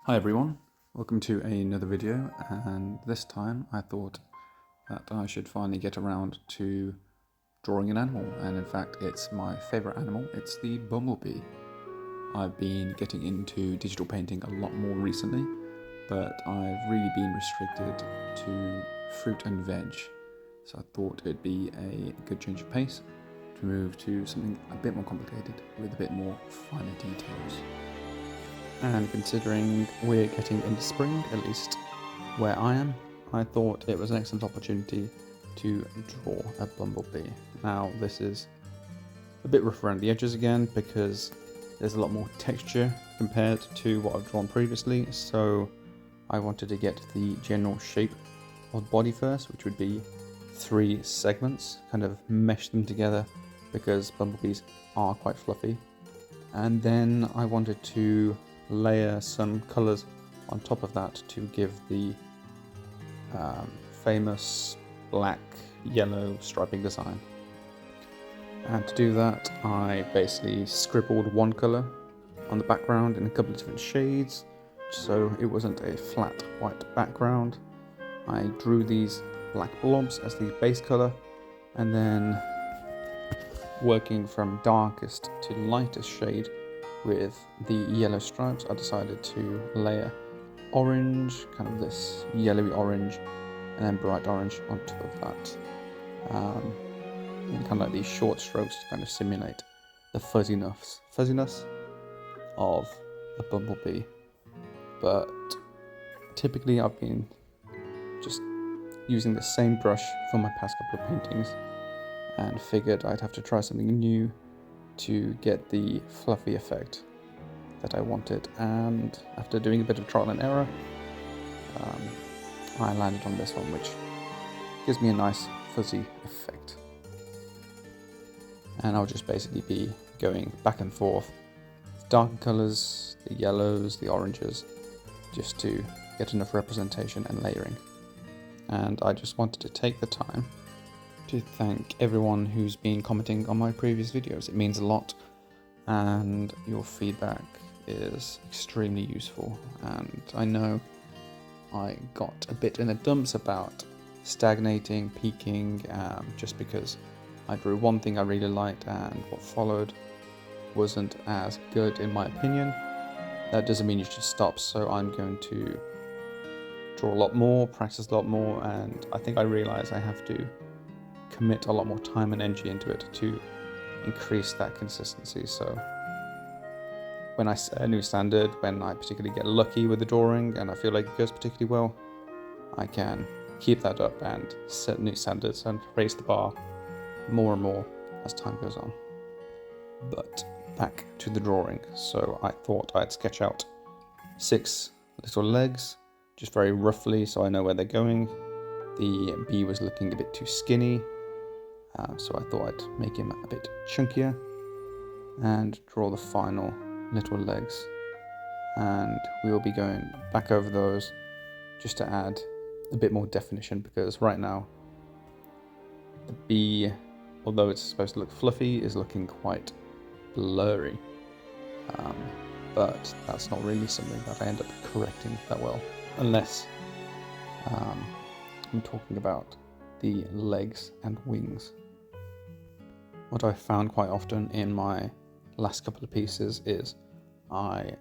Hi everyone, welcome to another video, and this time I thought that I should finally get around to drawing an animal, and in fact it's my favourite animal. It's the bumblebee. I've been getting into digital painting a lot more recently, but I've really been restricted to fruit and veg, so I thought it'd be a good change of pace to move to something a bit more complicated with a bit more finer details. And considering we're getting into spring, at least where I am, I thought it was an excellent opportunity to draw a bumblebee. Now this is a bit rough around the edges again because there's a lot more texture compared to what I've drawn previously, so I wanted to get the general shape of the body first, which would be 3 segments, kind of mesh them together because bumblebees are quite fluffy. And then I wanted to layer some colours on top of that to give the famous black yellow striping design. And to do that I basically scribbled one colour on the background in a couple of different shades so it wasn't a flat white background. I drew these black blobs as the base colour, and then working from darkest to lightest shade with the yellow stripes, I decided to layer orange, kind of this yellowy orange, and then bright orange on top of that. And kind of like these short strokes to kind of simulate the fuzziness of a bumblebee. But typically I've been just using the same brush for my past couple of paintings and figured I'd have to try something new to get the fluffy effect that I wanted, and after doing a bit of trial and error I landed on this one, which gives me a nice fuzzy effect. And I'll just basically be going back and forth with darker colours, the yellows, the oranges, just to get enough representation and layering. And I just wanted to take the time to thank everyone who's been commenting on my previous videos. It means a lot, and your feedback is extremely useful. And I know I got a bit in the dumps about stagnating, peaking, just because I drew one thing I really liked and what followed wasn't as good in my opinion. That doesn't mean you should stop, so I'm going to draw a lot more, practice a lot more, and I think I realize I have to commit a lot more time and energy into it to increase that consistency. So when I set a new standard, when I particularly get lucky with the drawing and I feel like it goes particularly well, I can keep that up and set new standards and raise the bar more and more as time goes on. But back to the drawing. So I thought I'd sketch out 6 little legs, just very roughly so I know where they're going. The bee was looking a bit too skinny, so I thought I'd make him a bit chunkier and draw the final little legs. And we will be going back over those just to add a bit more definition, because right now the bee, although it's supposed to look fluffy, is looking quite blurry. But that's not really something that I end up correcting that well, unless I'm talking about the legs and wings. What I've found quite often in my last couple of pieces is I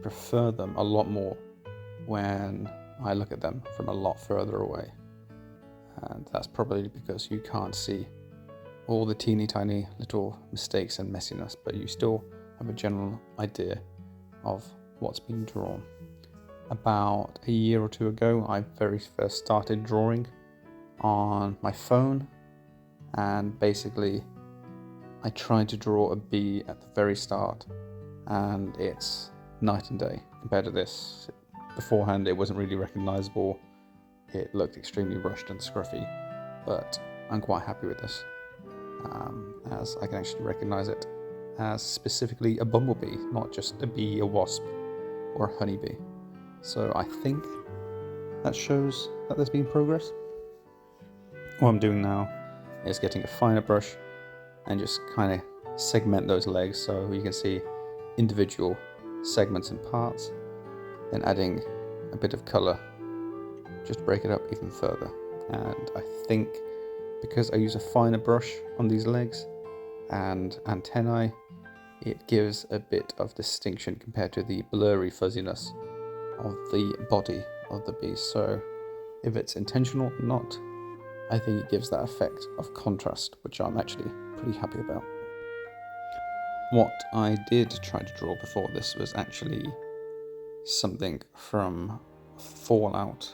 prefer them a lot more when I look at them from a lot further away. And that's probably because you can't see all the teeny tiny little mistakes and messiness, but you still have a general idea of what's been drawn. About a year or two ago, I very first started drawing on my phone, and basically I tried to draw a bee at the very start, and it's night and day compared to this. Beforehand it wasn't really recognizable, it looked extremely rushed and scruffy, but I'm quite happy with this, as I can actually recognize it as specifically a bumblebee, not just a bee, a wasp, or a honeybee. So I think that shows that there's been progress. What I'm doing now is getting a finer brush and just kind of segment those legs so you can see individual segments and parts. then adding a bit of colour, just to break it up even further. And I think because I use a finer brush on these legs and antennae, it gives a bit of distinction compared to the blurry fuzziness of the body of the beast. So if it's intentional or not, I think it gives that effect of contrast, which I'm actually pretty happy about. What I did try to draw before this was actually something from Fallout,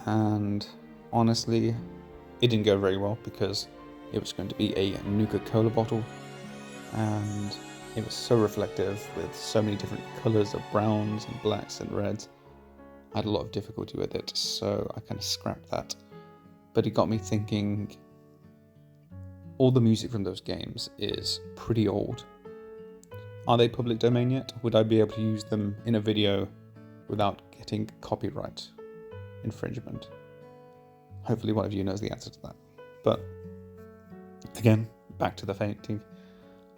and honestly it didn't go very well because it was going to be a Nuka-Cola bottle, and it was so reflective with so many different colours of browns and blacks and reds. I had a lot of difficulty with it, so I kind of scrapped that. But it got me thinking, all the music from those games is pretty old. Are they public domain yet? Would I be able to use them in a video without getting copyright infringement? Hopefully one of you knows the answer to that. But again, back to the painting.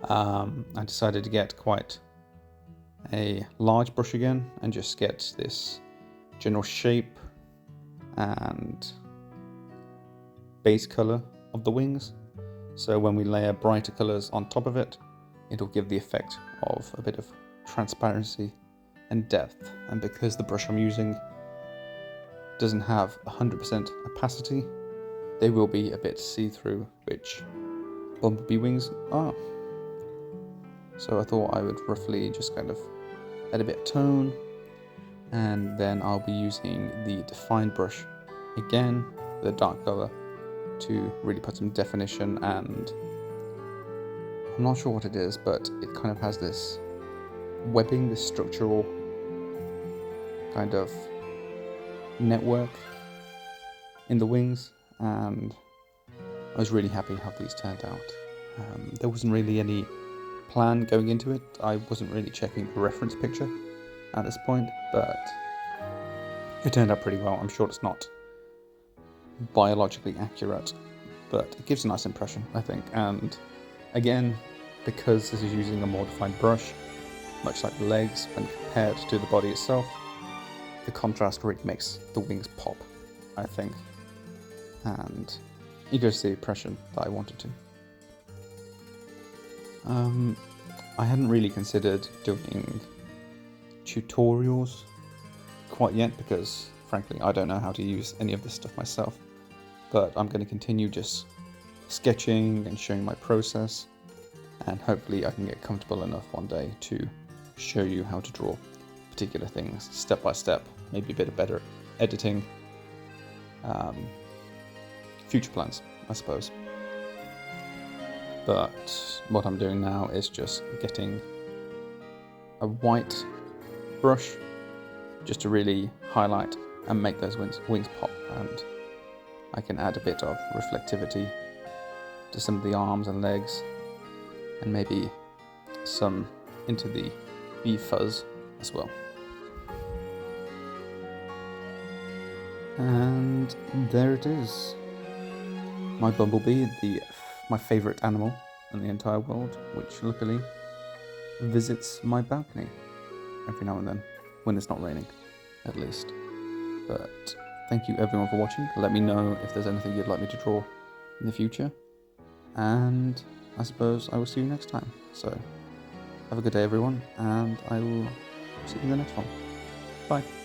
I decided to get quite a large brush again and just get this general shape and base color of the wings. So when we layer brighter colors on top of it, it'll give the effect of a bit of transparency and depth. And because the brush I'm using doesn't have 100% opacity, they will be a bit see-through, which bumblebee wings are. So I thought I would roughly just kind of add a bit of tone, and then I'll be using the define brush again, the dark color, to really put some definition. And I'm not sure what it is, but it kind of has this webbing, this structural kind of network in the wings, and I was really happy how these turned out. There wasn't really any plan going into it. I wasn't really checking the reference picture at this point, but it turned out pretty well. I'm sure it's not biologically accurate, but it gives a nice impression, I think. And again, because this is using a more defined brush, much like the legs, when compared to the body itself, the contrast really makes the wings pop, I think, and it gives the impression that I wanted to. I hadn't really considered doing tutorials quite yet because, frankly, I don't know how to use any of this stuff myself, but I'm going to continue just sketching and showing my process, and hopefully I can get comfortable enough one day to show you how to draw particular things step by step, maybe a bit of better editing, future plans, I suppose. But what I'm doing now is just getting a white brush just to really highlight and make those wings pop, and I can add a bit of reflectivity to some of the arms and legs, and maybe some into the bee fuzz as well. And there it is, my bumblebee, my favourite animal in the entire world, which luckily visits my balcony every now and then, when it's not raining, at least. But thank you everyone for watching. Let me know if there's anything you'd like me to draw in the future, and I suppose I will see you next time. So have a good day everyone, and I will see you in the next one. Bye.